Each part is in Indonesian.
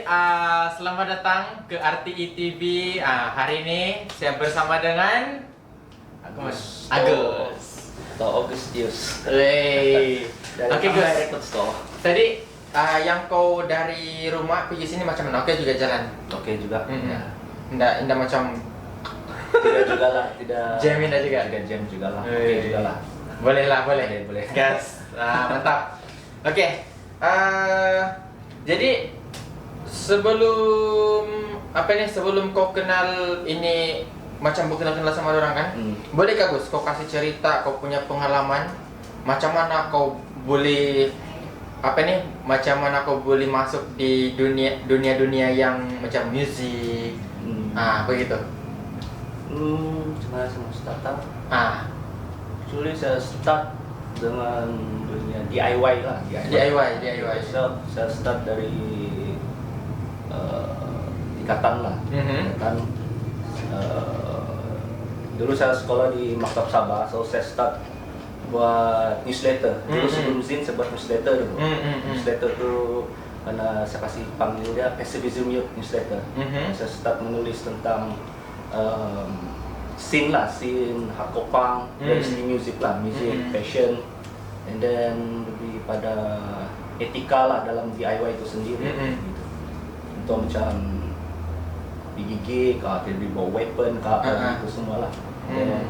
selamat datang ke RTI TV. Hari ini saya bersama dengan Agus. Atau Agustius. Oke, Gus. Record Store. Tadi yang kau dari rumah pergi sini macam mana? Oke juga jalan. Oke juga. Ya. Indah macam Tidak juga lah, tidak. jam indah juga. Tidak jam juga lah. Oke juga lah. Boleh lah, boleh. Boleh. Gas. Mantap. Oke. Jadi sebelum kau kenal ini macam kenal sama orang kan? Boleh kah Gus, kau kasih cerita kau punya pengalaman macam mana kau boleh macam mana kau boleh masuk di dunia yang macam musik, begitu. Cuma sama startup. Actually saya start dengan dunia DIY lah. DIY. Saya start dari tingkatan lah. Tingkatan. Dulu saya sekolah di Maktab Sabah, so saya start buat newsletter. Dulu sebelum Zin saya buat newsletter dulu. Newsletter tuh karena saya kasih panggil dia Pessimism Youth Newsletter. Saya start menulis tentang scene hardcore punk, dari segi music lah, fashion, and then lebih pada etika lah dalam DIY itu sendiri. Gitu. Untuk macam gigi, kalau dia bawa weapon, apa itu semua lah. Dan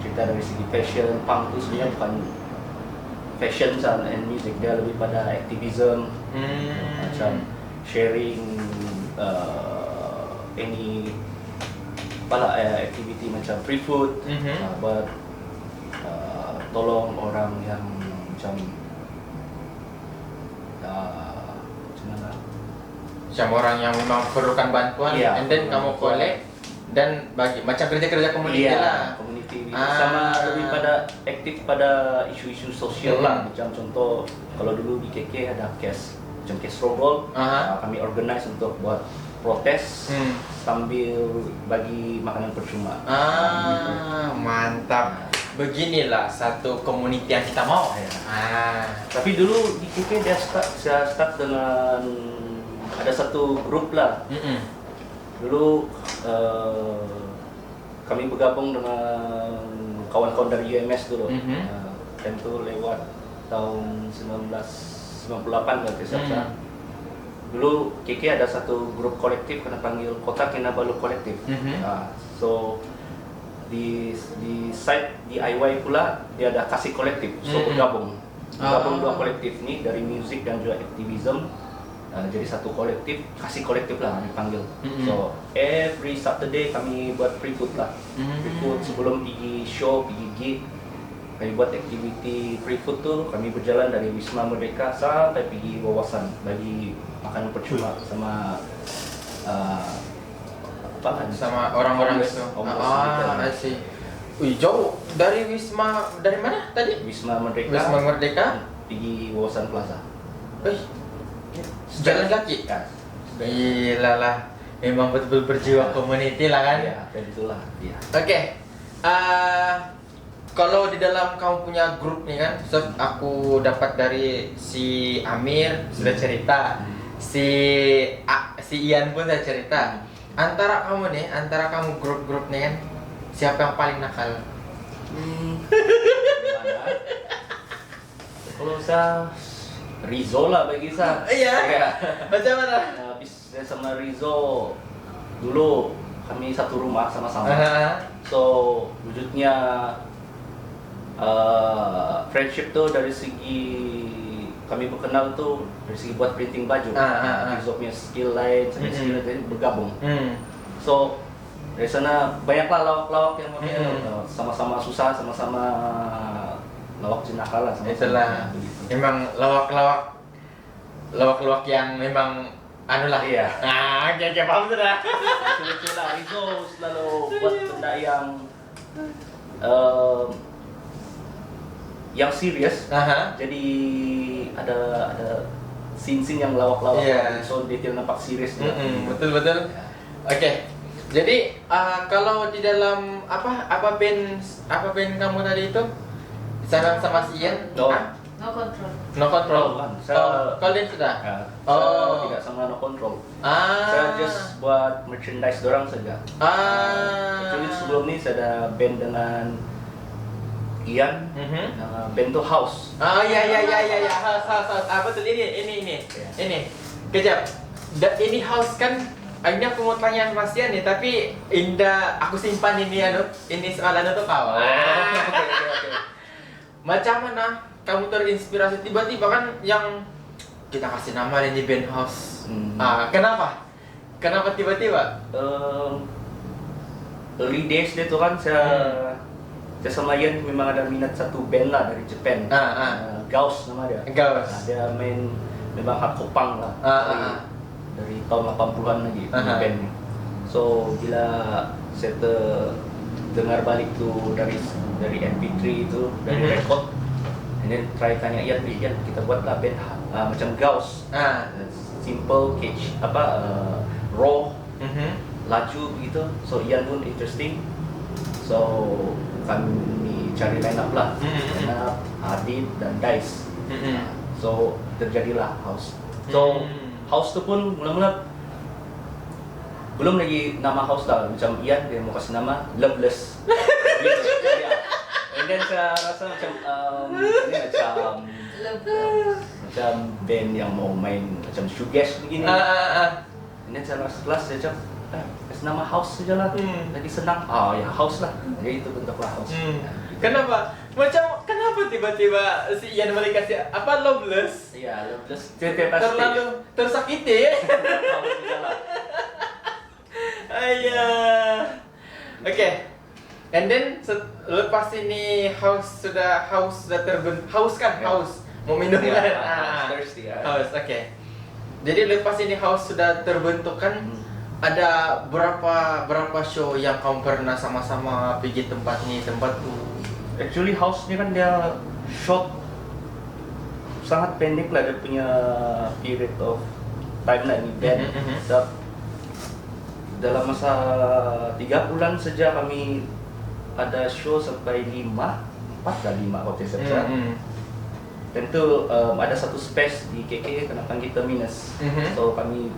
cerita dari segi fashion, punk itu sebenarnya bukan fashion and music, dia lebih pada activism, macam sharing any activity macam free food, buat tolong orang yang macam Macam orang yang memang perlukan bantuan, and then kamu collect dan bagi macam kerja-kerja komuniti lah. Community sama lebih pada aktif pada isu-isu sosial lah. Macam contoh kalau dulu di KK ada macam case robol, kami organize untuk buat protes sambil bagi makanan percuma. Mantap. Beginilah satu komuniti yang kita mau. Tapi dulu di KK saya start dengan ada satu grup lah. Dulu kami bergabung dengan kawan-kawan dari UMS dulu. Dan itu lewat tahun 1998 berarti saya. Dulu KK ada satu grup kolektif kena panggil Kota Kinabalu Kolektif. So di site DIY pula dia ada kasih kolektif, so bergabung dua kolektif nih dari musik dan juga activism. Jadi satu kolektif, kasih kolektif lah dipanggil. So every Saturday kami buat free food lah. Free food sebelum pergi show, pergi gig, kami buat activity free food tuh. Kami berjalan dari Wisma Merdeka sampai pergi Wawasan bagi makanan percuma sama sama orang-orang itu. Sih. Jauh dari Wisma, dari mana tadi? Wisma Merdeka. Wisma Merdeka Pergi Wawasan Plaza. Jalan kaki kan? Gila lah, memang betul-betul berjiwa community lah kan? Ya, dan itulah. Ya. Oke. Kalau di dalam kamu punya grup nih kan, aku dapat dari si Amir sudah cerita, si Ian pun sudah cerita. Antara kamu grup-grup nih kan, siapa yang paling nakal? Kalau saya Rizzo lah bagi saya. Iya. Macam mana? Habis saya sama Rizzo dulu kami satu rumah sama-sama. So wujudnya friendship tuh dari segi kami berkenal tuh dari segi buat printing baju. Rizzo punya skill lain, saya punya skill lain bergabung. So dari sana banyaklah lawak-lawak yang sama-sama susah, sama-sama lawak jenaka lah. Itulah. Memang lawak-lawak yang memang lah. Iya. Oke, paham sudah. Itulah Rizzo selalu buat benda yang serius. Jadi ada scene yang lawak-lawak. So detail nampak serius. Betul. Oke. Jadi kalau di dalam apa band kamu tadi itu? Sama si Ian? No control. No control. Bukan. Kalau dia sudah. Ya, Oh. saya tidak sama No Control. Saya just buat merchandise dorang saja. Actually sebelum ini saya ada band dengan Ian, band tuh House. Iya. House. Betul ini. Ya. Ini. Kejap. Ini House kan. Ini aku mau tanya Mas Ian nih, tapi Indah aku simpan ini ini soalan untuk kau. Oke. Macam mana kamu terinspirasi tiba-tiba kan yang kita kasih nama ini band House. Kenapa? Kenapa tiba-tiba? Early days dia tuh kan saya sama Ian memang ada minat satu band lah dari Japan. Gauss nama dia. Gauss. Dia main memang hardcore punk lah. Dari tahun 80-an lagi band. So bila saya dengar balik tuh dari MP3 itu dari record, and then try tanya Ian kita buatlah band macam Gauss, simple catch raw, laju gitu. So Ian pun interesting, so kami cari line up lah, line up Adit dan Dice. So terjadilah House. So House tu pun mula-mula belum lagi nama House lah, macam Ian dia mau kasih nama Loveless. Gitu. And then saya rasa macam ini macam band yang mau main macam shoegaze begini. And then saya rasa kelas saya cakap kasih nama House saja lah, lagi senang. Ya House lah. Jadi itu bentuklah House. Kenapa? Kenapa tiba-tiba si Ian boleh kasih apa Loveless? Iya, Loveless. Terlalu tersakiti. Okay. And then lepas ini House sudah terbentuk. House kan? Yeah. House. Mau minum kan? Thirsty ya. House, okay. Jadi lepas ini House sudah terbentuk kan? Ada berapa show yang kamu pernah sama-sama pergi tempat tuh? Actually House ni kan dia short, sangat pendek lah dia punya period of time lah ni band. Dalam masa 3 bulan saja kami ada show sampai 4 dan 5 hotel saja. Tentu ada satu space di KK kena panggil Terminus. So kami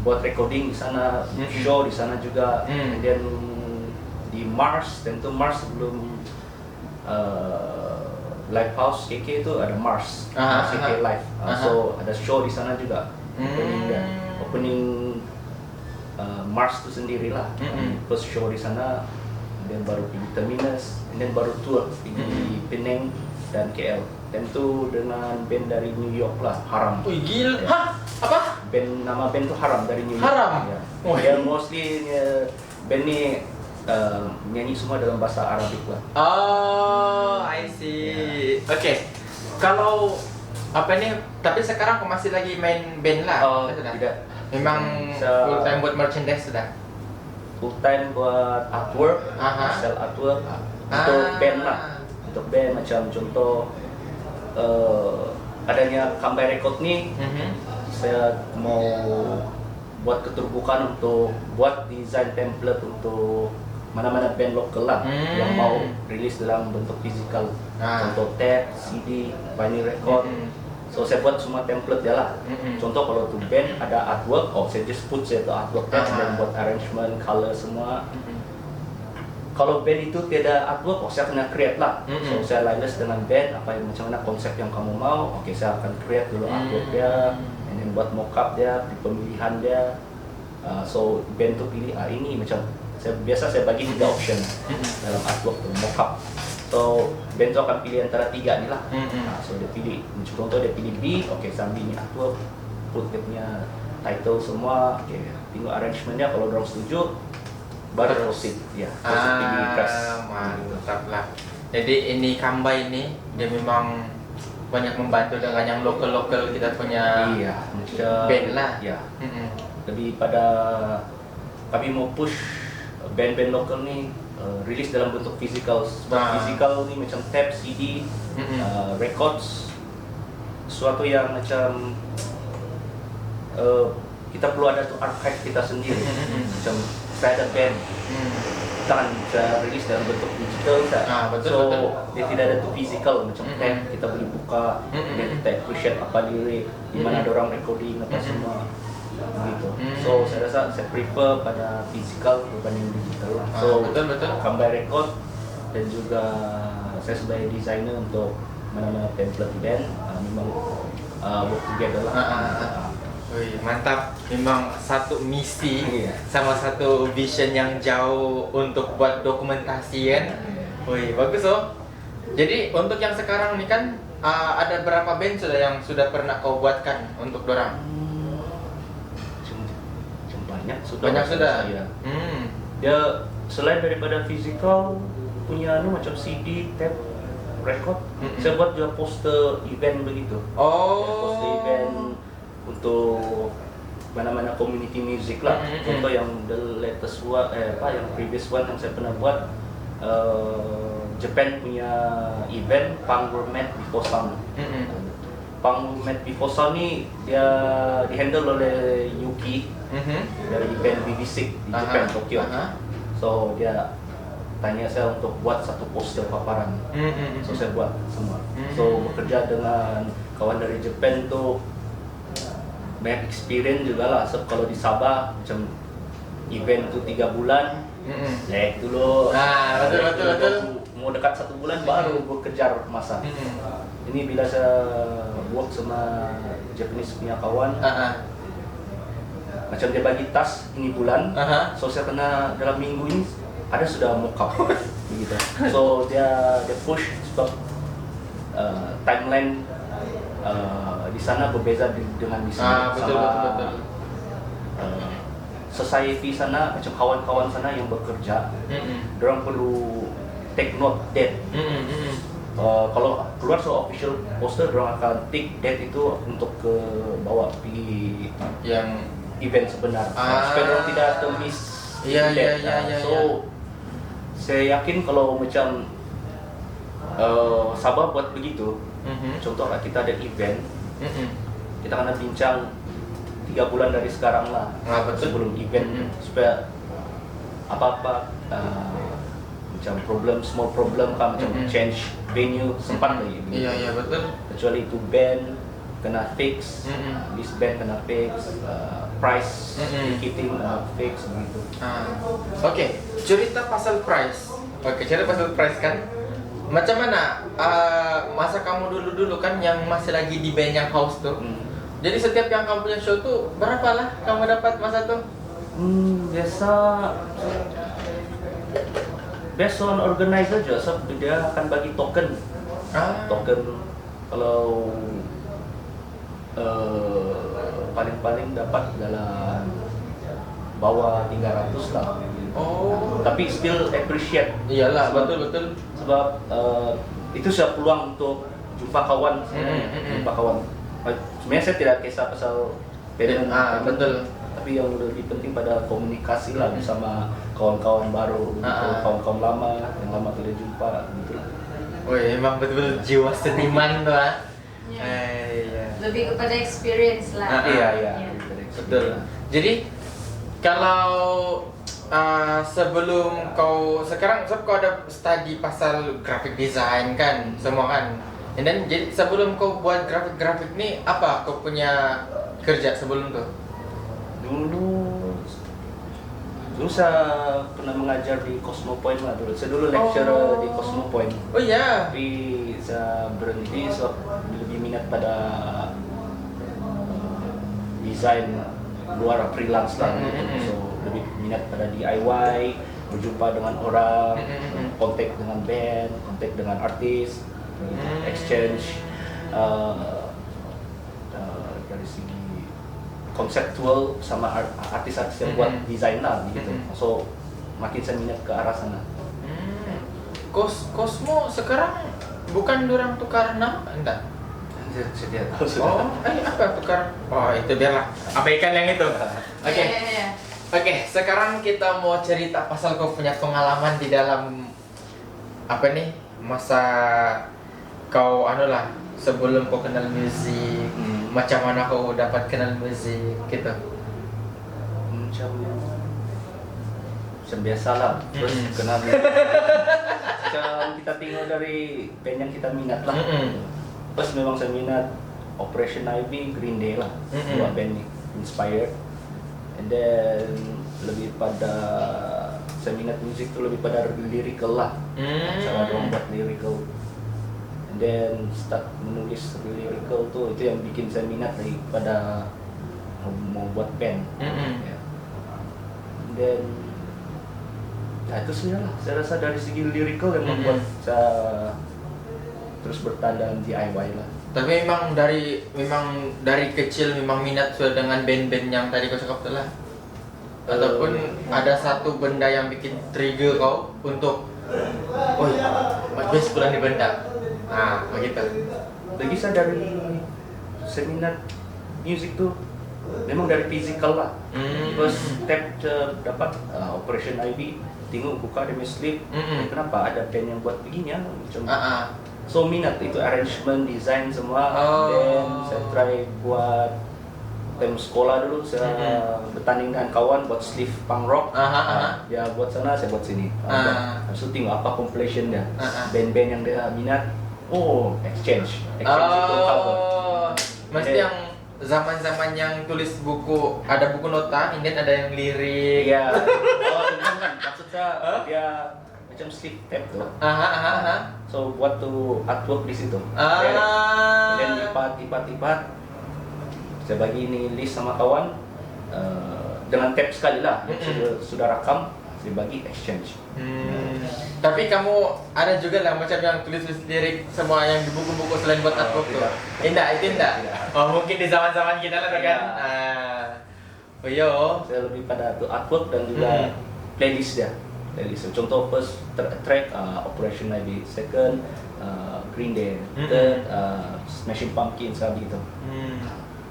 buat recording di sana, show di sana juga. And then di Mars, tentu Mars sebelum live house KK itu ada Mars KK live. So ada show di sana juga. Opening Mars itu sendirilah. First show di sana, dan baru pergi Terminus, dan baru tour pergi Penang dan KL. Tentu dengan band dari New York lah, Haram. Wih gila, Ya. Apa? Nama band tuh Haram dari New York. Haram? Ya. Dia mostly band ni nyanyi semua dalam bahasa Arabik lah. Oh, I see. Okay. Kalau tapi sekarang kau masih lagi main band lah? Sudah? Tidak. Memang full time buat merchandise sudah? Full time buat artwork, sell artwork untuk band lah. Untuk band macam contoh adanya Kambai Record ni, saya mau buat keterbukaan untuk buat desain template untuk mana-mana band lokal lah yang mau rilis dalam bentuk fisikal, contoh tape, CD, vinyl record. So saya buat semua template dia lah. Contoh kalau tu band ada artwork, saya just put saya tu artwork dan buat arrangement, color semua. Kalau band itu tiada artwork, saya kena create lah. So saya liaise dengan band apa yang macam mana konsep yang kamu mau. Saya akan create dulu artwork dia, and then buat mockup dia, pemilihan dia. So band tu pilih ini macam biasa saya bagi 3 option dalam artwork tu mockup. So band tu akan pilih antara 3 ni lah. So dia pilih, contoh dia pilih B, saya ambil ni artwork, put dia punya title semua, tengok arrangement dia, kalau orang setuju baru proceed, proceed pilih press. Mantap lah. Jadi ini Kambai ini dia memang banyak membantu dengan yang lokal kita punya band lah. Lebih pada kami mau push band-band lokal ni rilis dalam bentuk physical. Physical ni macam tape, CD, records, sesuatu yang macam kita perlu ada tu archive kita sendiri. Macam saya ada band, kita kan bisa rilis dalam bentuk digital kan. Betul, So betul. dia tidak ada tuh physical macam tab kita boleh buka, dan kita appreciate apa lirik, di mana ada orang recording apa semua gitu. So saya rasa saya prefer pada physical berbanding digital. So betul. come by record, dan juga saya sebagai desainer untuk mana-mana template band memang work together lah. Wih, mantap. Memang satu misi Iya. sama satu vision yang jauh untuk buat dokumentasi kan. Wih, bagus loh. Jadi untuk yang sekarang nih kan ada berapa band yang sudah pernah kau buatkan untuk dorang? Banyak sudah. Banyak sudah. Ya. Dia selain daripada physical punya macam CD, tape, record, saya buat juga poster event begitu. Poster event untuk mana-mana community music lah. Contoh yang the latest one, yang previous one yang saya pernah buat, Japan punya event Punk Met Before Sound. Punk Met Before Sound ni dia dihandle oleh Yuki dari band BBC di Japan, Tokyo. So dia tanya saya untuk buat satu poster paparan. So saya buat semua. So bekerja dengan kawan dari Japan tu banyak experience juga lah. So kalau di Sabah macam event tu 3 bulan, lag dulu. Betul. Mau dekat 1 bulan baru kejar masa. Ini bila saya work sama Japanese punya kawan, macam dia bagi task ini bulan, so saya kena dalam minggu ini ada sudah mock-up begitu. So dia push sebab timeline di sana berbeza dengan di sini. Betul. Society sana macam kawan-kawan sana yang bekerja, orang perlu take note date. Kalau keluar official poster, orang akan take date itu untuk ke bawa pergi Yang event sebenar. Supaya orang tidak termiss. Iya. So saya yakin kalau macam Sabah buat begitu, contoh lah kita ada event, kita akan bincang 3 bulan dari sekarang lah, sebelum event, supaya apa-apa macam small problem kan, macam change venue sempat lagi. Iya betul. Kecuali itu band kena fix, this band kena fix, price ticketing fix begitu. Oke, cerita pasal price. Cerita pasal price kan. Macam mana masa kamu dulu kan yang masih lagi di band yang house tuh. Jadi setiap yang kamu punya show tuh berapa lah kamu dapat masa tuh? Biasa based on organizer juga, so dia akan bagi token. Token kalau paling-paling dapat dalam bawah 300 lah. Tapi still appreciate. Iyalah, betul. Sebab itu sudah peluang untuk jumpa kawan. Jumpa kawan. Sebenarnya saya tidak kisah pasal payment, betul. tapi yang lebih penting pada komunikasi lah bersama kawan-kawan baru, kawan-kawan lama yang lama tidak jumpa gitu lah. Wih, emang betul-betul jiwa seniman tuh Lebih kepada experience lah. Iya. Betul. Jadi kalau sebelum kau sekarang kau ada study pasal graphic design kan, semua kan. And then jadi sebelum kau buat grafik nih apa kau punya kerja sebelum tuh? Dulu saya pernah mengajar di Cosmopoint lah dulu. Saya dulu lecturer di Cosmopoint. Oh iya. Tapi saya berhenti sebab lebih minat pada desain luar freelance lah. So lebih minat pada DIY, berjumpa dengan orang, kontak dengan band, kontak dengan artis, exchange dari segi konseptual sama artis-artis yang buat desain lah gitu. So makin saya minat ke arah sana. Cosmo sekarang bukan orang tukar nama enggak? Saya tahu sudah. Apa tukar? Itu biarlah. Abaikan yang itu. Oke. Oke, sekarang kita mau cerita pasal kau punya pengalaman di dalam masa kau sebelum kau kenal musik, macam mana kau dapat kenal musik gitu. macam biasa lah. Terus kenal macam kita tinggal dari band yang kita minat lah. Terus memang saya minat Operation Ivy, Green Day lah, dua band ini inspired. And then lebih pada saya minat musik tuh lebih pada lyrical lah, cara dong buat lyrical. And then start menulis lyrical tuh itu yang bikin saya minat daripada mau buat band. Ya. And then ya itu sih lah, saya rasa dari segi lyrical yang membuat saya terus bertahan dalam DIY lah. Tapi memang dari kecil memang minat sudah dengan band-band yang tadi kau cakap tu lah. Ataupun ada satu benda yang bikin trigger kau untuk best pulang di benda. Begitu. Lagi saya minat musik tuh memang dari physical lah. Terus tab dapat Operation Ivy, tengok buka demi sleep. Kenapa ada band yang buat begini ya? Macam so minat itu arrangement, design semua. Dan saya try buat time sekolah dulu saya bertanding dengan kawan buat sleeve punk rock. Dia buat sana, saya buat sini. Habis itu tengok apa compilation dia. Band-band yang dia minat. Exchange itu cover. Mesti yang zaman-zaman yang tulis buku, ada buku nota, ini ada yang lirik. Ya. Kan maksud saya dia macam sleeve tab tuh. So buat tuh artwork di situ. Dan lipat. Saya bagi ini list sama kawan dengan tab sekali lah. Sudah rakam, saya bagi exchange. Tapi kamu ada juga lah macam yang tulis lirik semua yang di buku-buku selain buat artwork tuh. Itu indah. Mungkin di zaman-zaman kita lah kan. Saya lebih pada tuh artwork dan juga playlist dia. Contoh first track Operation Ivy, second Green Day, third Smashing Pumpkins gitu.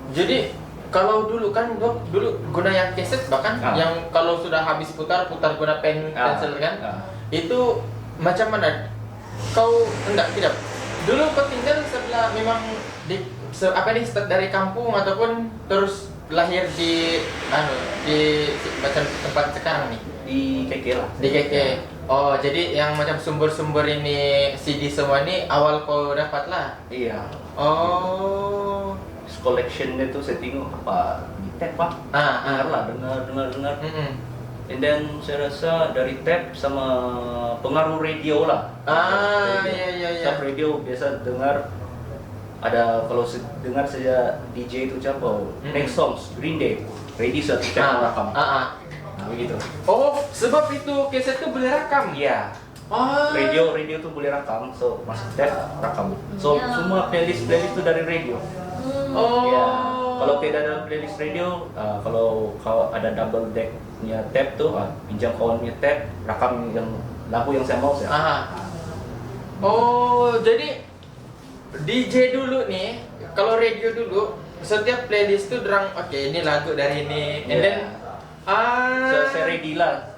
Jadi kalau dulu kan dulu guna yang kaset bahkan yang kalau sudah habis putar guna pen pencil kan. Itu macam mana? Kau tidak. Dulu kau tinggal sebelah memang start dari kampung ataupun terus lahir di macam tempat sekarang nih? Di KK lah. Di KK. Jadi yang macam sumber-sumber ini CD semua ini awal kau dapat lah? Iya. Collection-nya tuh saya tengok apa di tab pak. Dengar. And then saya rasa dari tab sama pengaruh radio lah. Iya. Radio biasa dengar ada kalau dengar saja DJ itu siapa? Next Songs, Green Day, ready satu tab rakam. Begitu. Sebab itu kaset tuh boleh rakam. Iya. Radio tuh boleh rakam, so masuk tab rakam. So semua playlist itu dari radio. Ya, kalau tidak ada playlist radio, kalau ada double decknya tab tuh, pinjam kawannya tab, rakam yang lagu yang saya mau saya. Jadi DJ dulu nih, kalau radio dulu setiap playlist tuh ini lagu dari ini, and then saya ready lah.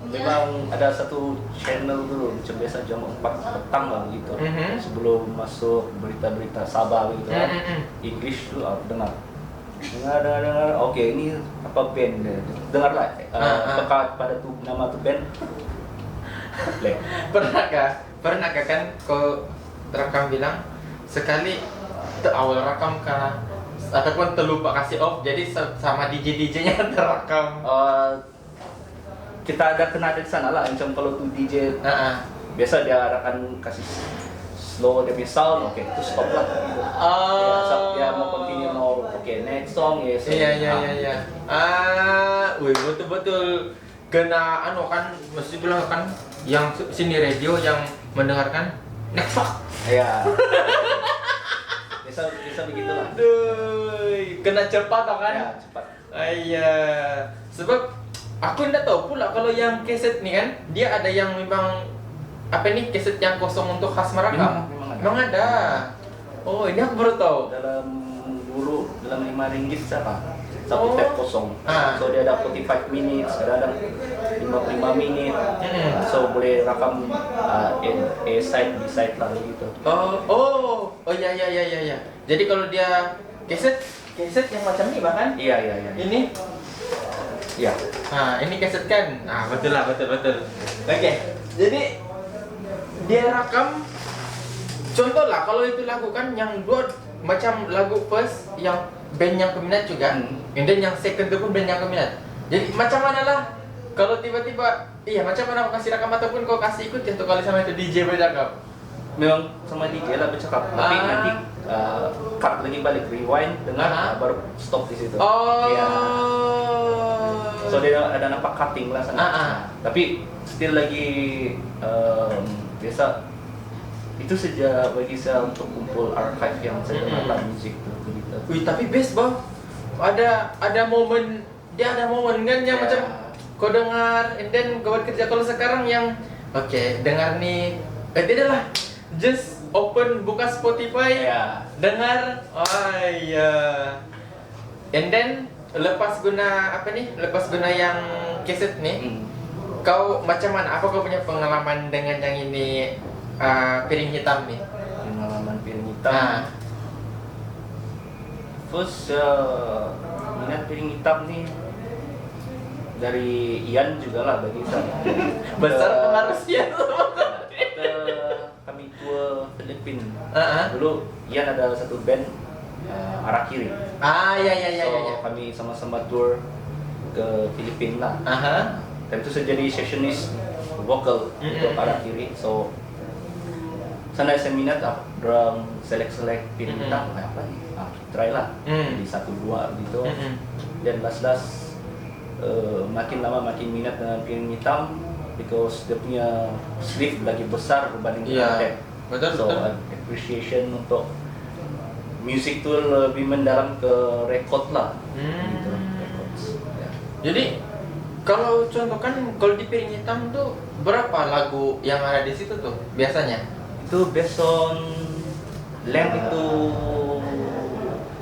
Memang ada satu channel dulu, macam biasa jam 4 petang lah gitu. Sebelum masuk berita-berita Sabah gitu kan. English tuh dengar. Oke, ini apa band? Dengar lah. Apakah pada tuh nama tuh band? Pernahkah kan kau rekam bilang sekali awal rekam kah ataupun terlupa kasih off jadi sama DJ-nya terekam? Kita ada di sana lah, macam kalau tuh DJ biasa dia akan kasih slow dia punya sound, itu stop lah gitu. Dia mau continue next song ya. Iya. Betul-betul kena kan mesti bilang kan yang sini radio yang mendengarkan next song. Iya. Bisa begitulah. Kena cepat kan? Ya, cepat. Iya. Sebab aku tidak tahu pula kalau yang keset nih kan dia ada yang memang keset yang kosong untuk khas merekam. Memang ada. Ini aku baru tahu. Dalam 5 ringgit siapa? Satu tab kosong. So dia ada 45 minutes, ada 55 minit. So boleh rekam A side, B side lah gitu. Iya. Jadi kalau dia keset yang macam ini bahkan? Iya. Ini Ya. Nah, ini kaset kan? Nah, betul lah, betul. Oke, jadi dia rekam. Contoh lah, kalau itu lagu kan yang dua macam lagu first yang band yang peminat juga, and then yang second itu pun band yang peminat. Jadi macam mana lah kalau tiba-tiba, iya macam mana kau kasih rekam ataupun kau kasih ikut ya tuh kali sama itu DJ bercakap. Memang sama DJ lah bercakap, tapi nanti cut lagi balik rewind dengan baru stop di situ. Oh. Ya. So dia ada nampak cutting lah sana. Tapi still lagi biasa itu saja bagi saya untuk kumpul archive yang saya dengar lah musik tuh begitu. Wih, tapi best bang. Ada momen, dia ada momen kan yang macam kau dengar, and then kau buat kerja. Kalau sekarang yang dengar nih, tidak lah, just open buka Spotify, dengar, and then lepas guna yang kaset nih, kau macam mana? Apa kau punya pengalaman dengan yang ini piring hitam nih? Pengalaman piring hitam. First minat piring hitam nih dari Ian juga lah bagi saya. Besar pengaruh Ian. Kami tour Filipina. Dulu Ian ada satu band Arakiri. Iya. Kami sama-sama tour ke Filipina lah. Dan itu saya jadi sessionist vokal untuk Arakiri. So sana saya minat drum select piring hitam apa nih? Try lah. Jadi 1-2 gitu. Dan last makin lama makin minat dengan piring hitam because dia punya sleeve lagi besar berbanding dengan deck. Betul. Appreciation untuk musik tu lebih mendalam ke record lah. Gitu, records. Ya. Jadi kalau contohkan kalau di piring hitam tuh berapa lagu yang ada di situ tuh biasanya? Itu based on length itu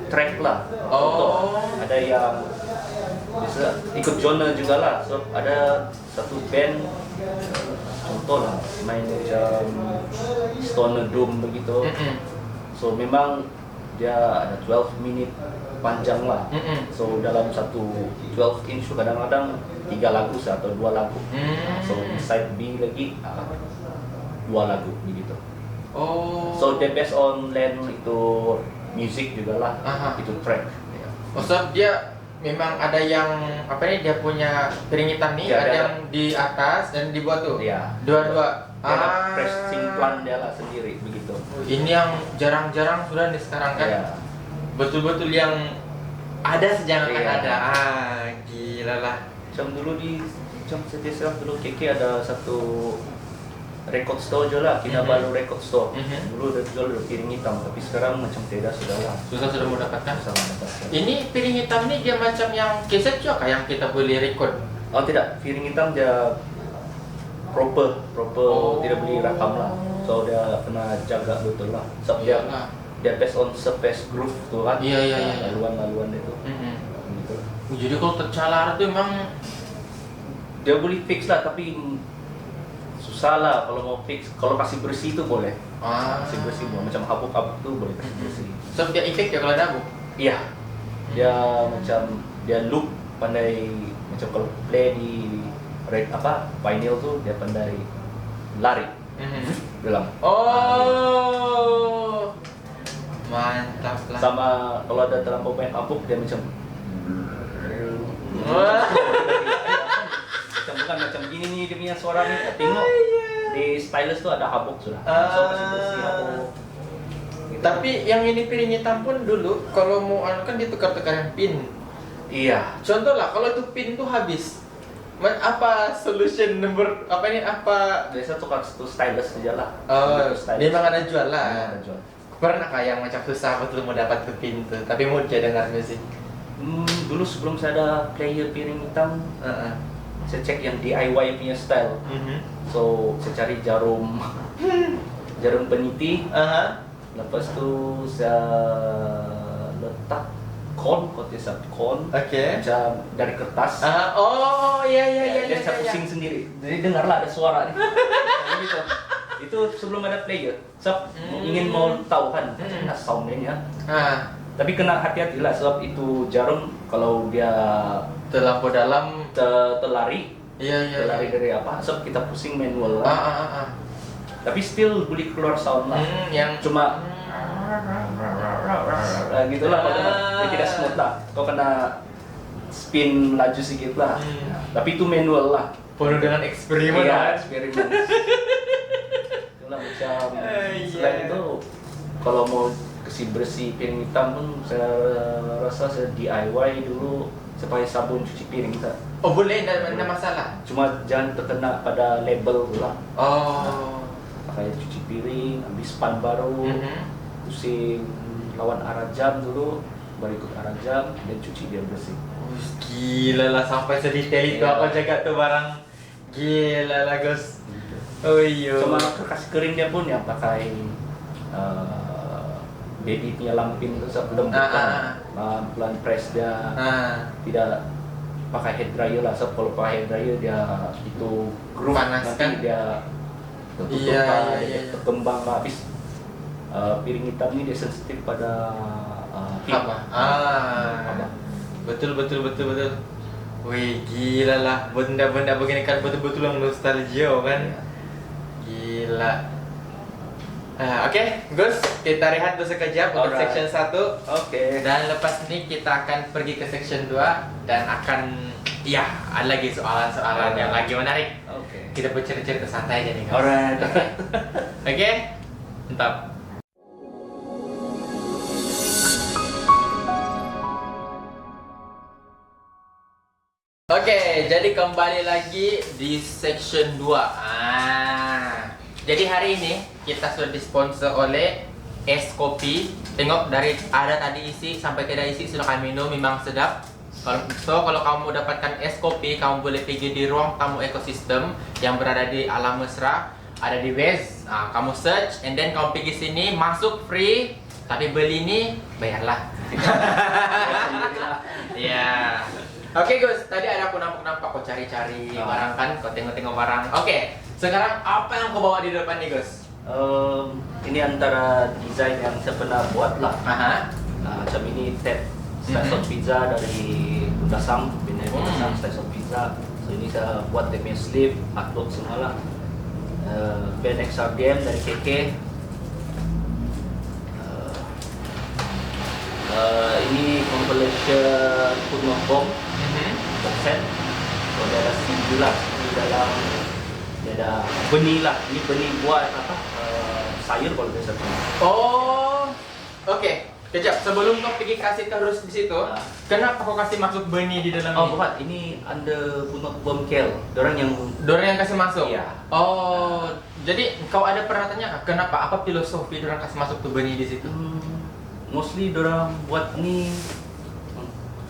track lah. Contoh, ada yang bisa ikut genre juga lah. So ada satu band contoh lah main macam stoner doom begitu. So memang dia ada 12 minit panjang lah. So dalam satu 12 inch kadang-kadang 3 lagu atau 2 lagu. So di side B lagi 2 lagu begitu. So they based on length itu music juga lah. Itu track. Ya. Maksud dia memang ada yang dia punya piring hitam nih, ada yang di atas dan di bawah tuh. Iya. Dua-dua. Ada pressing plan dia lah sendiri begitu. Ini yang jarang-jarang sudah nih sekarang kan. Betul-betul yang ada sejak akan ada. Gila lah. Macam dulu di Setia dulu KK ada satu record store je lah, Kinabalu record store. Dulu udah jual piring hitam, tapi sekarang macam tidak sudah lah. Sudah mendapatkan. Ini piring hitam ni dia macam yang kaset juga kah yang kita boleh record? Oh tidak, piring hitam dia proper, tidak boleh rakam lah. So dia kena jaga betul lah. Sebab dia based on surface groove tu kan. Iya. Laluan itu. Gitu. Jadi kalau tercalar tu memang dia boleh fix lah, tapi susah lah kalau mau fix. Kalau kasih bersih tu boleh. Kasih bersih macam habuk-habuk tu boleh kasih bersih. So dia efek dia kalau ada habuk? Iya. Dia macam dia loop pandai, macam kalau play di vinyl tu dia pandai lari. Dalam. Mantap lah. Sama kalau ada terlampau banyak habuk dia macam macam gini nih dia punya suara nih. Tengok di stylus tu ada habuk sudah. So kasih bersih habuk. Gitu. Tapi yang ini piring hitam pun dulu kalau mau kan ditukar-tukaran pin. Iya. Contoh lah kalau itu pin tuh habis. Apa solution apa Biasa tukar satu stylus saja lah. Memang ada jual lah. Ada jual. Pernah kah yang macam susah betul mau dapat ke pin tuh, tapi mau dia dengar musik? Dulu sebelum saya ada player piring hitam, saya cek yang DIY punya style. So saya cari jarum peniti. Lepas tu saya letak kotak kon, macam dari kertas. Iya. Dia saya pusing sendiri. Jadi dengarlah ada suara nih. Gitu. Itu sebelum ada player. So ingin mau tahu kan macam mana soundnya. Tapi kena hati-hati lah sebab itu jarum kalau dia terlampau dalam terlari, terlari dari apa? Sebab kita pusing manual lah. Tapi still boleh keluar sound lah. Yang cuma gitulah kalau dia tidak smooth lah. Kau kena spin laju sedikit lah. Tapi itu manual lah. Penuh dengan eksperimen. Iya, eksperimen. Itulah macam selain itu kalau mau bersih piring hitam pun saya rasa saya DIY dulu supaya sabun cuci piring kita. Oh boleh, tidak ada masalah. Cuma jangan terkena pada label lah. Oh. Kayak cuci piring, habis pan baru, pusing lawan arah jam dulu, baru ikut arah jam dan cuci dia bersih. Gila lah sampai sedetail itu aku jaga tuh barang. Gila lah Gus. Oh iya. Cuma kertas keringnya pun yang pakai baby punya lampin itu sebelum pelan press dia tidak pakai hair dryer lah. So kalau pakai hair dryer dia itu groove panaskan dia dia berkembang habis. Piring hitam ini dia sensitif pada heat. Betul. Wih gila lah, benda-benda begini kan betul-betul yang nostalgia kan. Gila. Oke, Gus, kita rehat dulu sekejap untuk section 1. Oke. Dan lepas ini kita akan pergi ke section 2 dan akan ada lagi soalan-soalan yang lagi menarik. Oke. Kita bercerita-cerita santai aja nih, Gus. Alright. Oke. Mantap. Oke, jadi kembali lagi di section 2. Jadi hari ini kita sudah disponsor oleh es kopi. Tengok dari ada tadi isi sampai tidak isi sudah kami minum, memang sedap. Kalau kamu dapatkan es kopi, kamu boleh pergi di ruang tamu ekosistem yang berada di Alam Mesra, ada di West. Kamu search and then kamu pergi sini, masuk free, tapi beli ini bayarlah. Ya. Oke Gus, tadi ada aku nampak kau cari-cari barang kan, kau tengok-tengok barang. Oke, sekarang apa yang kau bawa di depan nih Gus? Ini antara desain yang saya pernah buat lah. Macam ini tab slice of pizza dari Kundasang, Kundasang slice of pizza. So ini saya buat dia punya sleeve, artwork semua lah. Band XRDM dari KK. Ini compilation Punok Bomb box set. So dia ada CD lah di dalam, dia ada benih lah. Ini benih buat apa? Sayur kalau biasa. Oh, oke. Kejap, sebelum kau pergi kasih terus di situ, kenapa kau kasih masuk benih di dalam ini? Bukan, ini under Punok Bomb Kel. Dorang yang kasih masuk. Iya. Oh, jadi kau ada pernah tanya kenapa? Apa filosofi dorang kasih masuk tuh benih di situ? Mostly dorang buat ni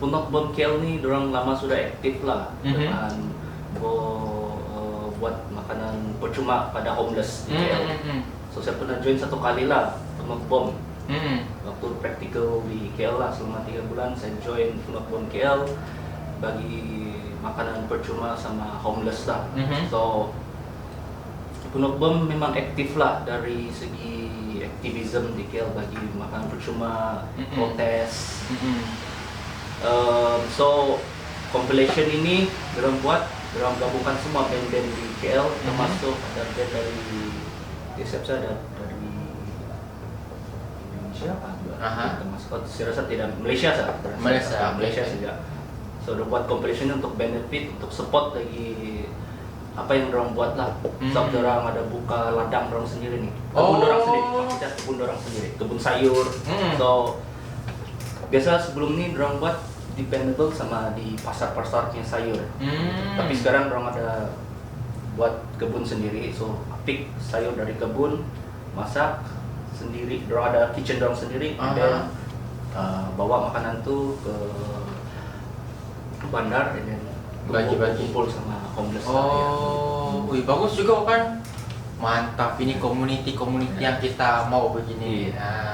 Punok Bomb Kel ni dorang lama sudah aktif lah dengan buat makanan percuma pada homeless di KL. So saya pernah join satu kali lah Punok Bomb. Waktu praktikal di KL lah selama 3 bulan saya join Punok Bomb KL bagi makanan percuma sama homeless lah. So Punok Bomb memang aktif lah dari segi aktivism di KL bagi makanan percuma, protes. So compilation ini dorang gabungkan semua band-band di KL, termasuk ada band dari siapa ada dari Indonesia termasuk saya rasa tidak Malaysia saja. So udah buat compilation untuk benefit, untuk support lagi apa yang dorang buat lah. Sebab dorang ada buka ladang dorang sendiri nih, kebun dorang sendiri, maksudnya kebun dorang sendiri, kebun sayur. So biasa sebelum ini dorang buat dependable sama di pasar-pasarnya sayur. Tapi sekarang dorang ada buat kebun sendiri, so pick sayur dari kebun, masak sendiri, dorang ada kitchen dorang sendiri, dan bawa makanan tuh ke bandar dan bagi-bagi kumpul sama homeless. Wih bagus juga kan. Mantap, ini community yang kita mau begini.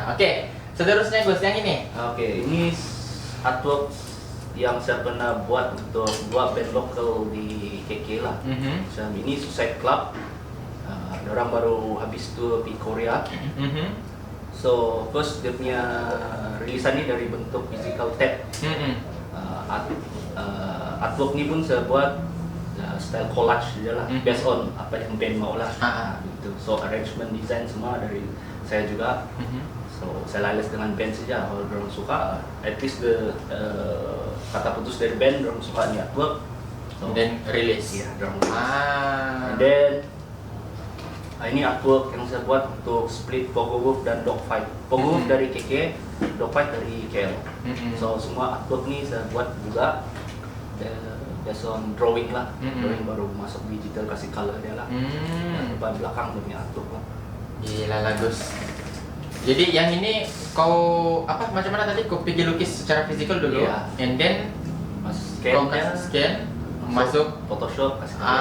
Oke, seterusnya Gus yang ini. Oke, ini artwork yang saya pernah buat untuk 2 band lokal di KK lah. Ini Suicide Club. Orang baru habis tour di Korea. So first dia punya rilisan ini dari bentuk physical tab. Artwork ni pun saya buat style collage je lah, based on apa yang band mau lah. Gitu. So arrangement design semua dari saya juga. So saya liaise dengan band saja, kalau orang suka, at least kata putus dari band, orang suka ni artwork. So, then release. Iya, orang release. And then ini artwork yang saya buat untuk split Pogo Wolf dan Dogfight. Pogo Wolf dari KK, Dogfight dari KL. So semua artwork ni saya buat juga based on drawing lah. Drawing baru masuk digital, kasih color dia lah. Dan depan belakang dia punya artwork lah. Gila lah Gus. Jadi yang ini kau apa macam mana tadi? Kau pergi lukis secara fisikal dulu, and then kau scan, masuk Photoshop, kasih color.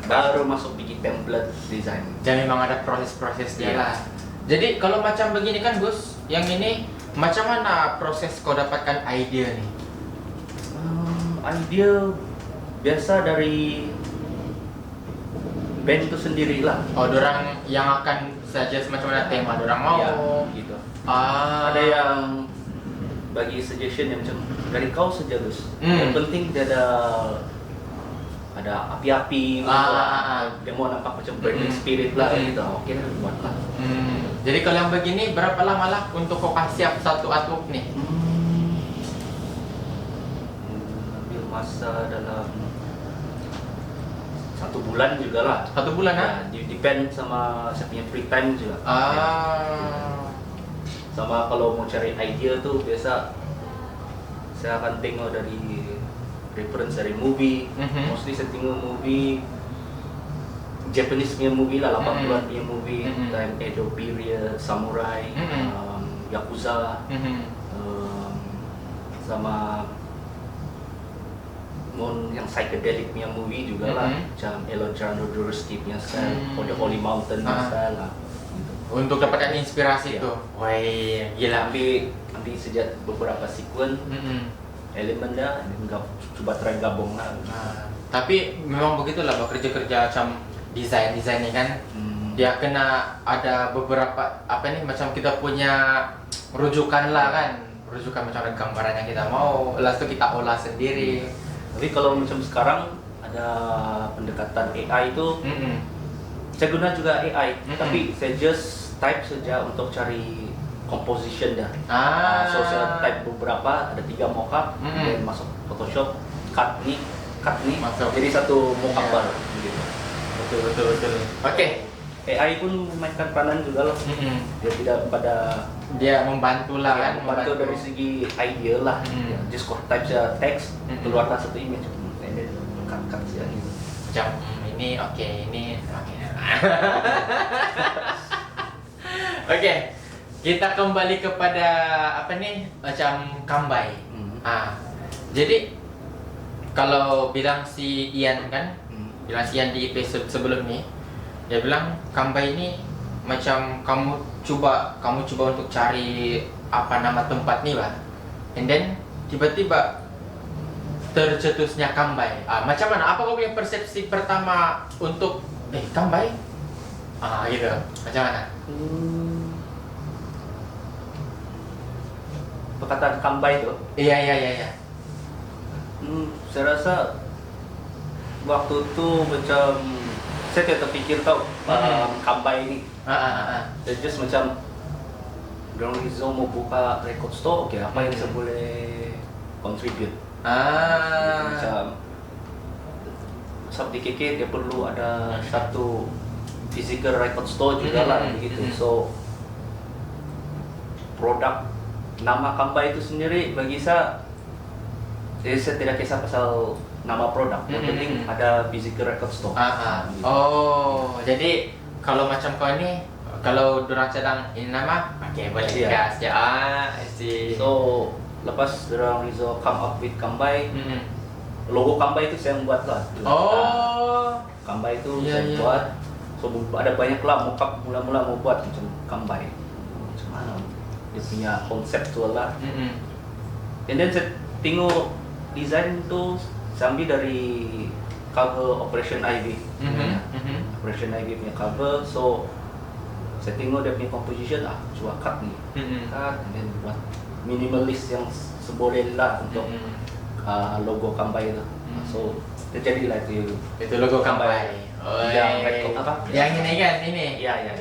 Baru masuk bikin template design. Jadi memang ada proses-proses dia lah. Jadi kalau macam begini kan Gus, yang ini macam mana proses kau dapatkan ide nih? Ide biasa dari band itu sendiri lah. Oh, dorang yang akan saja semacam mana tema dorang mau. Ya, gitu. Ada yang bagi suggestion yang macam dari kau saja Gus. Yang penting dia ada api-api, dia mau nampak macam burning spirit lah gitu. Oke, buat lah. Jadi kalau yang begini berapa lama lah untuk kau kasih siap satu artwork nih? Ambil masa dalam 1 bulan juga lah. 1 bulan ya, depend sama saya punya free time juga. Sama kalau mau cari idea tuh biasa saya akan tengok dari reference dari movie. Mostly saya tengok movie Japanese punya movie lah, 80-an punya movie, time Edo period, samurai, yakuza, sama yang psychedelic punya movie juga lah, macam Alejandro Jodorowsky punya style, The Holy Mountain punya style lah. Gitu. Untuk dapatkan inspirasi itu, wah gila. Ambil sejak beberapa sequence, elemen dah, enggak coba try gabung lah. Tapi memang begitulah, kerja-kerja macam desain ini kan, dia kena ada beberapa apa nih, macam kita punya rujukan lah kan, rujukan macam ada gambaran yang kita mau, lalu itu kita olah sendiri. Tapi kalau macam sekarang ada pendekatan AI itu, saya guna juga AI, tapi saya just type saja untuk cari composition dah. So saya type beberapa, ada 3 mockup, dan masuk Photoshop, cut nih, masuk. Jadi satu mockup baru. Gitu. Betul. Oke. AI pun memainkan peranan juga loh. Dia tidak pada membantu lah kan, membantu dari segi idea lah. Just type saja teks, keluarlah satu image, ini cut saja gitu. Macam ini oke. Oke, kita kembali kepada apa nih, macam Kambai. Jadi kalau bilang si Ian kan, bilang si Ian di episode sebelum nih, dia bilang Kambai ini macam kamu coba untuk cari apa nama tempat nih Pak, and then tiba-tiba tercetusnya Kambai. Macam mana? Apa kau punya persepsi pertama untuk Kambai? Gitu. Macam mana? Perkataan Kambai itu? Iya. Saya rasa waktu itu macam saya tidak terpikir tau Kambai ini. Saya just macam Don Rizzo mau buka record store, oke, apa yang saya boleh contribute? Macam di KK dia perlu ada satu physical record store juga lah begitu. So produk nama Kambai itu sendiri bagi saya tidak kisah pasal nama produk, yang penting ada physical record store. Gitu. Oh, jadi kalau macam kau ini, kalau dorang sedang ini nama, oke, boleh gas ya. So lepas dorang Rizzo come up with Kambai, logo Kambai itu saya yang buat lah. Kambai itu saya buat. So ada banyak lah mockup, mula-mula mau buat macam Kambai, macam mana dia punya konseptual lah. And then saya tengok desain itu saya ambil dari cover Operation Ivy. Operation Ivy punya cover. So saya tengok dia punya composition coba cut nih, cut, and then buat minimalis yang seboleh lah untuk logo Kampai itu. So terjadilah itu logo Kampai. Yang red apa? Yang ini kan, ini. Iya.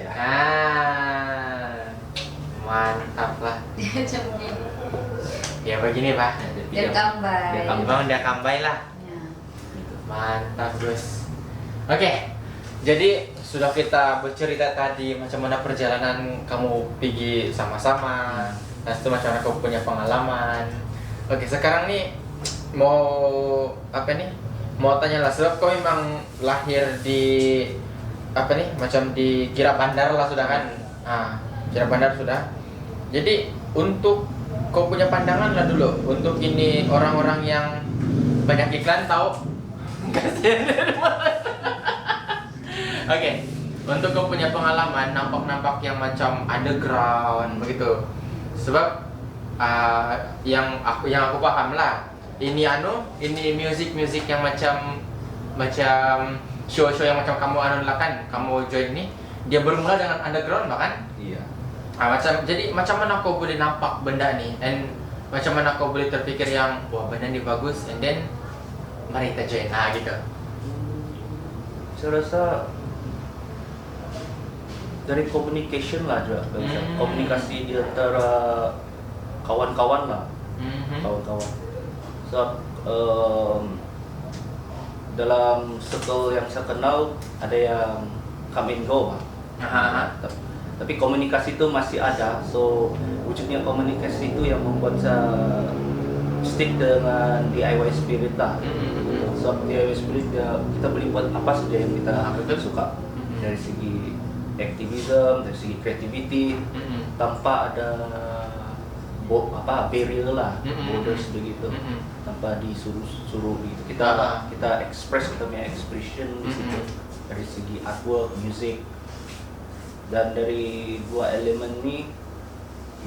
Mantap lah. Dia jamnya. Ya begini Pak. Dia Kampai. Dia Kampai lah. Ya. Mantap Gus. Oke, jadi sudah kita bercerita tadi macam mana perjalanan kamu pergi sama-sama, dan itu macam mana kamu punya pengalaman. Oke, sekarang nih mau mau tanya lah, sebab kau memang lahir di macam di Kira Bandar lah sudah kan? Kira Bandar sudah. Jadi untuk kau punya pandangan lah dulu untuk ini orang-orang yang banyak iklan tahu. Oke, untuk kau punya pengalaman nampak-nampak yang macam underground begitu. Sebab yang aku paham lah. Ini music yang macam show yang macam kamu lakukan, kamu join ini, dia bermula dengan underground bahkan. Iya. Jadi macam mana kau boleh nampak benda ni, and macam mana kau boleh terfikir yang wah benda ni bagus, and then mari kita join gitu. Saya rasa dari communication lah juga, komunikasi di antara kawan-kawan lah, kawan-kawan. So, dalam circle yang saya kenal ada yang come and go, tapi komunikasi itu masih ada. So wujudnya komunikasi itu yang membuat saya stick dengan DIY spirit lah. So DIY spirit kita boleh buat apa saja yang kita suka, dari segi activism, dari segi creativity, tanpa ada barrier lah, borders begitu, tanpa disuruh gitu. Kita express, kita punya expression di situ, dari segi artwork, music, dan dari dua elemen ini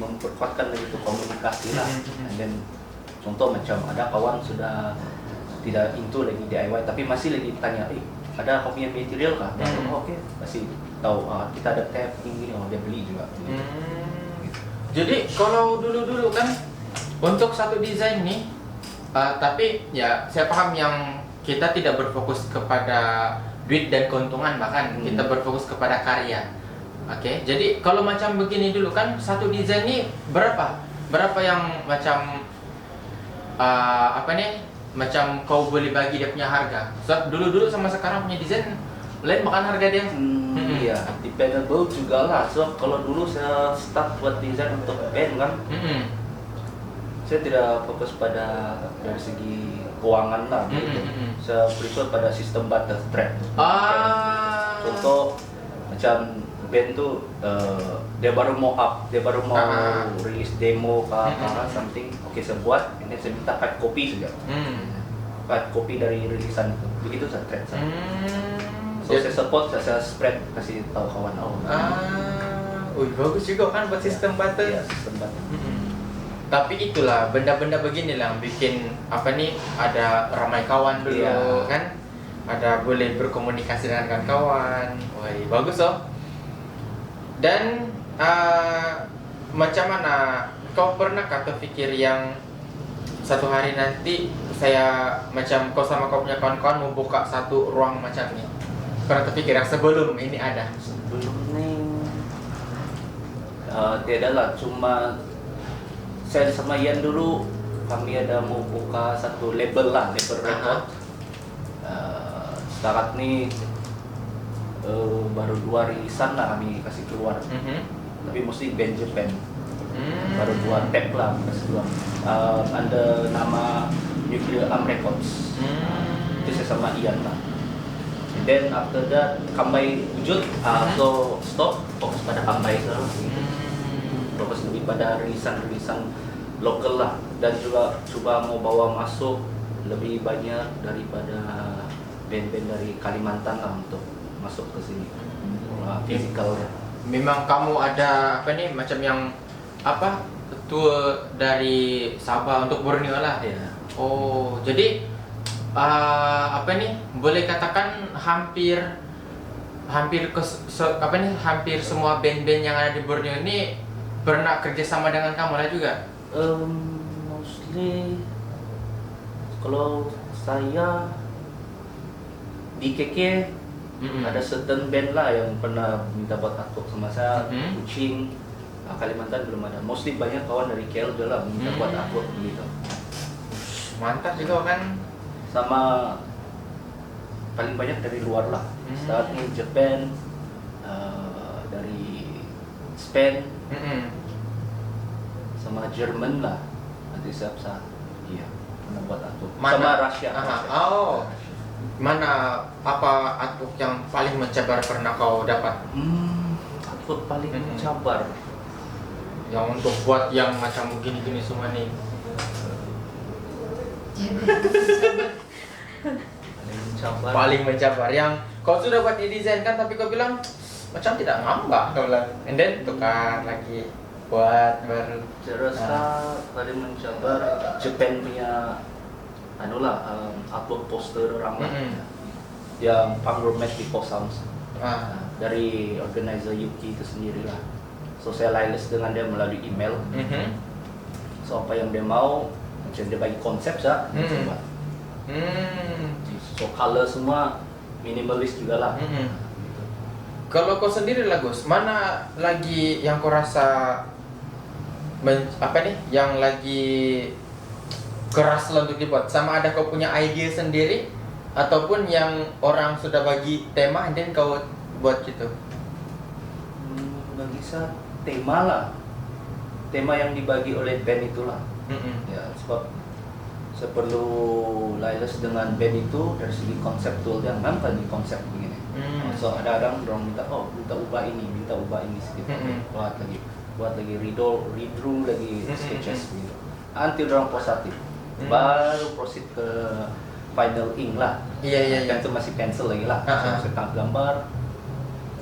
memperkuatkan lagi itu komunikasi lah. And then contoh macam ada kawan sudah tidak into lagi DIY tapi masih lagi tanya, ada kau punya material kah? Oke, masih tahu kita ada tab ini, dia beli juga. Jadi kalau dulu kan untuk satu desain nih, tapi ya saya paham yang kita tidak berfokus kepada duit dan keuntungan, bahkan kita berfokus kepada karya. Oke, jadi kalau macam begini dulu kan satu desain ini berapa yang macam macam kau boleh bagi dia punya harga. So, dulu sama sekarang punya desain lain bahkan harga dia. Iya, dependable juga lah. So kalau dulu saya start buat desain untuk band kan, saya tidak fokus pada dari segi keuangan lah. Saya prefer pada sistem barter trade. Contoh macam band tuh dia baru mau rilis demo something, oke saya buat, ini saya minta 5 copy saja, 5 copy dari rilisan itu, begitu saya trade saya. So saya support, saya spread, kasih tahu kawan. Bagus juga kan buat sistem barter. Iya, sistem barter. Tapi itulah benda-benda beginilah yang bikin ada ramai kawan dulu, kan, ada boleh berkomunikasi dengan kawan. Wah, bagus Dan macam mana kau pernah terfikir yang satu hari nanti saya macam kau sama kau punya kawan-kawan mau buka satu ruang macam ini? Pernah terfikir yang sebelum ini ada? Sebelum ini tidak lah, cuma saya sama Ian dulu kami ada mau buka satu label record. Setakat nih baru 2 rilisan lah kami kasih keluar, tapi mostly band Japan. Baru 2 tape lah kasih keluar, under nama Nuclear Arm Records. Itu saya sama Ian lah. And then after that Kampai wujud, so stop, fokus pada Kampai sekarang. Fokus lebih pada rilisan lokal lah, dan juga coba mau bawa masuk lebih banyak daripada band-band dari Kalimantan lah untuk masuk ke sini. Physical. Memang kamu ada macam yang tour dari Sabah untuk Borneo lah. Ya. Oh, jadi boleh katakan hampir hampir semua band-band yang ada di Borneo ini pernah kerjasama dengan kamu lah juga? Mostly kalau saya di KK ada certain band lah yang pernah minta buat artwork sama saya. Kucing, Kalimantan belum ada. Mostly banyak kawan dari KL udah lah minta buat artwork gitu. Mantap juga kan. Sama paling banyak dari luar lah. Starting Japan, dari Spain, sama Jerman lah. Nanti siap-siap. Iya, pernah buat artwork. Sama Rusia. Oh. Mana apa artwork yang paling mencabar pernah kau dapat? Artwork paling mencabar. Yang untuk buat yang macam gini-gini semua nih. Paling mencabar yang kau sudah buat desain kan, tapi kau bilang macam tidak ngambak kau bilang. And then tukar lagi buat baru. Terasa paling mencabar Japan punya artwork poster orang lah. Yang Punk Romantic Sounds dari organizer Yuki itu sendiri lah. So saya liaise dengan dia melalui email. So apa yang dia mau, macam dia bagi konsep saya, coba. So color semua minimalis juga lah. Kalau kau sendiri lah Gus, mana lagi yang kau rasa yang lagi keras lah untuk dibuat? Sama ada kau punya ide sendiri ataupun yang orang sudah bagi tema dan kau buat gitu? Bagi saya tema lah, tema yang dibagi oleh band itulah. Ya, sebab saya perlu liaise dengan band itu dari segi konseptual yang nampak di konsep begini. So ada orang minta ubah ini sedikit, buat lagi redraw lagi sketches gitu. Until orang positif, baru proceed ke final ink lah. Iya. Kan itu masih pencil lagi lah. So, saya tangkap gambar,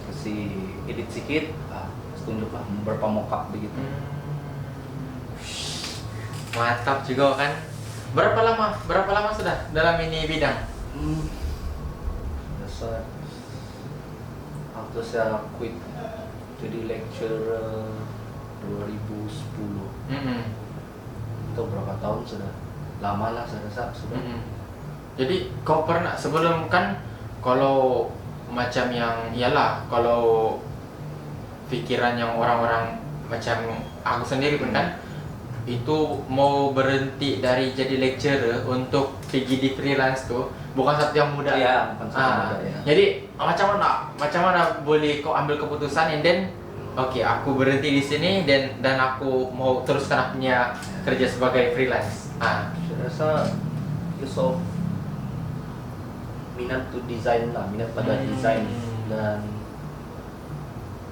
kasih edit sedikit, tunjuklah beberapa mockup begitu. Mantap juga kan. Berapa lama sudah dalam ini bidang? Biasa waktu saya quit jadi lecturer 2010. Itu berapa tahun sudah? Lama lah saya rasa sudah. Jadi kau pernah sebelum kan kalau macam yang iyalah kalau pikiran yang orang-orang macam aku sendiri pun kan itu mau berhenti dari jadi lecturer untuk pergi di freelance tuh bukan satu yang mudah. Iya, bukan satu mudah ya. Jadi macam mana boleh kau ambil keputusan and then aku berhenti di sini dan aku mau teruskan punya kerja sebagai freelance. Saya rasa so minat to design lah, minat pada desain dan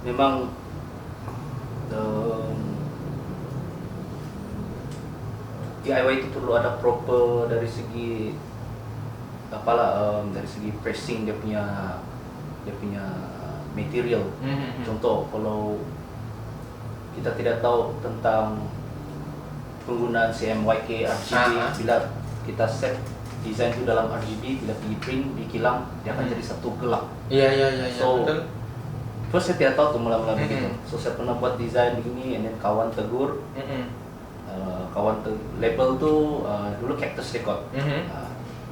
memang DIY itu perlu ada proper dari segi dari segi pressing dia punya material. Contoh kalau kita tidak tahu tentang penggunaan CMYK RGB, bila kita set desain itu dalam RGB, bila pergi print di kilang dia akan jadi satu gelap. Iya. So, betul. Terus saya tidak tahu tuh mula-mula begitu. So saya pernah buat desain begini, and then kawan tegur, label tuh dulu Cactus Record,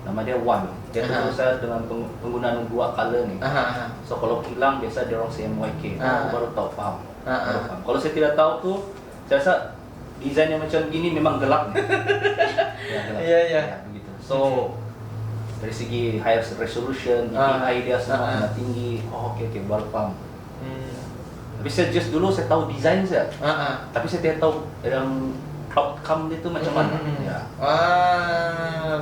nama dia One. Dia tegur saya dengan penggunaan dua color nih. So kalau kilang biasa dia orang CMYK, aku baru tahu paham. Kalau saya tidak tahu tuh, saya rasa desain yang macam gini memang gelap nih. Iya. Begitu. So dari segi higher resolution, DPI dia semua tinggi. Oke, baru paham. Tapi saya just dulu saya tahu desain saya, tapi saya tidak tahu yang outcome itu macam mana.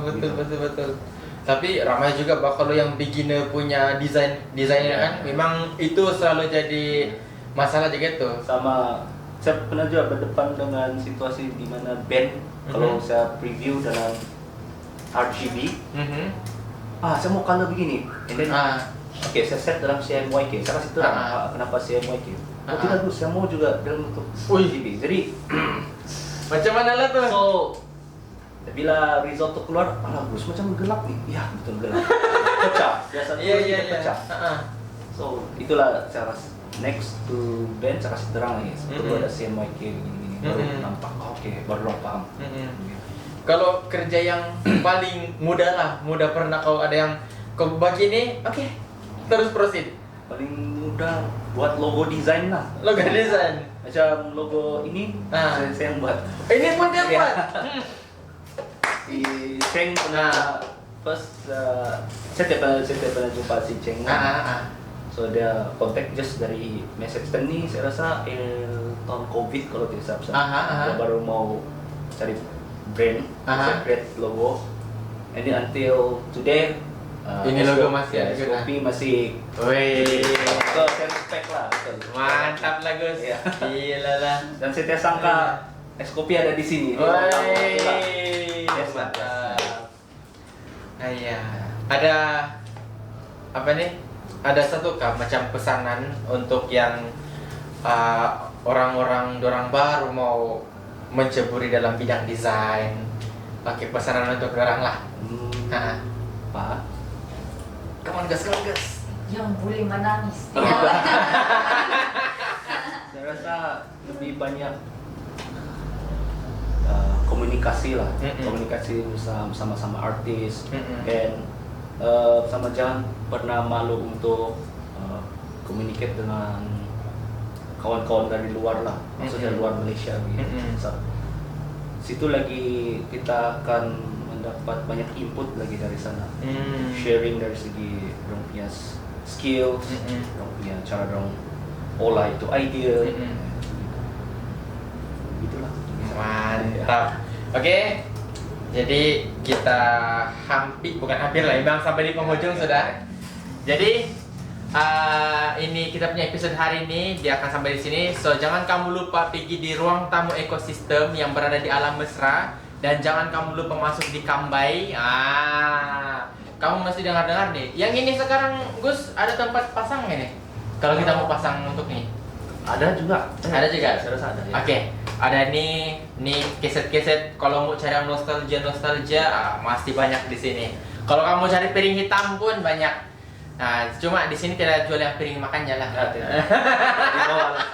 Betul. Tapi ramai juga kalau yang beginner punya desainnya kan, memang itu selalu jadi masalah juga tuh. Sama saya pernah juga berdepan dengan situasi di mana band kalau saya preview dalam RGB, saya mau color begini, and then saya set dalam CMYK, saya kasih terang kenapa CMYK. Tidak Gus, saya mau juga dalam bentuk RGB. Jadi macam mana lah tuh? So bila result tu keluar, Gus macam gelap nih. Ya betul gelap. Pecah, biasa pecah. So itulah cara next to band cara terang nih. Sebelum ada CMYK gini baru nampak. Oke, baru orang paham. Kalau kerja yang paling mudah lah, mudah pernah kau ada yang kau bagi ini, oke, terus proceed. Paling mudah buat logo desain lah. Logo desain. Macam logo ini saya yang buat. Ini pun dia Iya. buat. Si Cheng pernah first saya tidak pernah jumpa si Cheng. So dia kontak just dari message dan ini saya rasa tahun COVID kalau tidak salah. Dia baru mau cari brand, saya create logo. And then until today ini logo masih ada SOP masih. Wih. So saya respect lah. Mantap lah Gus. Iya. Gila lah. Dan saya tidak sangka SOP ada di sini. Wih. Yes, Mantap. Iya. Ada apa nih? Ada satu kah macam pesanan untuk yang orang-orang baru mau menceburi dalam bidang desain? Pakai pesanan untuk orang lah. Pak. Come on gas. Yang boleh menangis. Saya rasa lebih banyak komunikasi lah, komunikasi sama artis, dan sama jangan pernah malu untuk communicate dengan kawan-kawan dari luar lah, maksudnya luar Malaysia gitu. Situ lagi kita akan mendapat banyak input lagi dari sana, sharing dari segi orang punya skills, orang punya cara orang olah itu idea, gitulah. Mantap. Oke. Jadi kita bukan hampir lah, Bang, sampai di penghujung sudah. Jadi ini kita punya episode hari ini dia akan sampai di sini. So jangan kamu lupa pergi di ruang tamu ekosistem yang berada di Alam Mesra dan jangan kamu lupa masuk di Kambai. Kamu mesti dengar nih. Yang ini sekarang Gus ada tempat pasang nggak nih? Kalau kita mau pasang untuk nih. Ada juga. Ada juga. Saya rasa ada. Ya. Oke. Ada nih keset-keset kalau mau cari yang nostalgia masih banyak di sini. Kalau kamu cari piring hitam pun banyak. Nah, cuma di sini tidak jual yang piring makannya lah. Di bawah lah.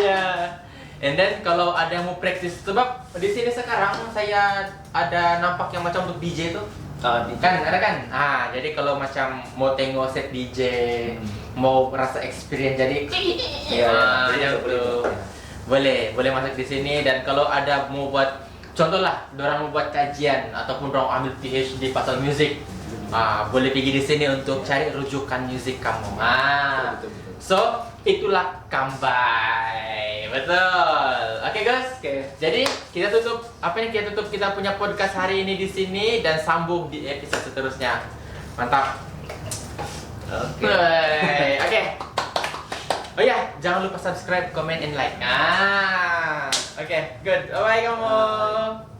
Iya. And then kalau ada yang mau praktis, sebab di sini sekarang saya ada nampak yang macam untuk DJ tuh. Kan ada kan? Jadi kalau macam mau tengok set DJ, mau rasa experience jadi boleh masuk di sini. Dan kalau ada mau buat contoh lah, dorang mau buat kajian ataupun dorang ambil PhD pasal musik, boleh pergi di sini untuk cari rujukan musik kamu. Betul. So itulah Kambai, betul. Oke guys. Jadi kita tutup kita punya podcast hari ini di sini dan sambung di episode seterusnya. Mantap. Oke. Oh ya, jangan lupa subscribe, comment, and like. Oke, good. Bye kamu.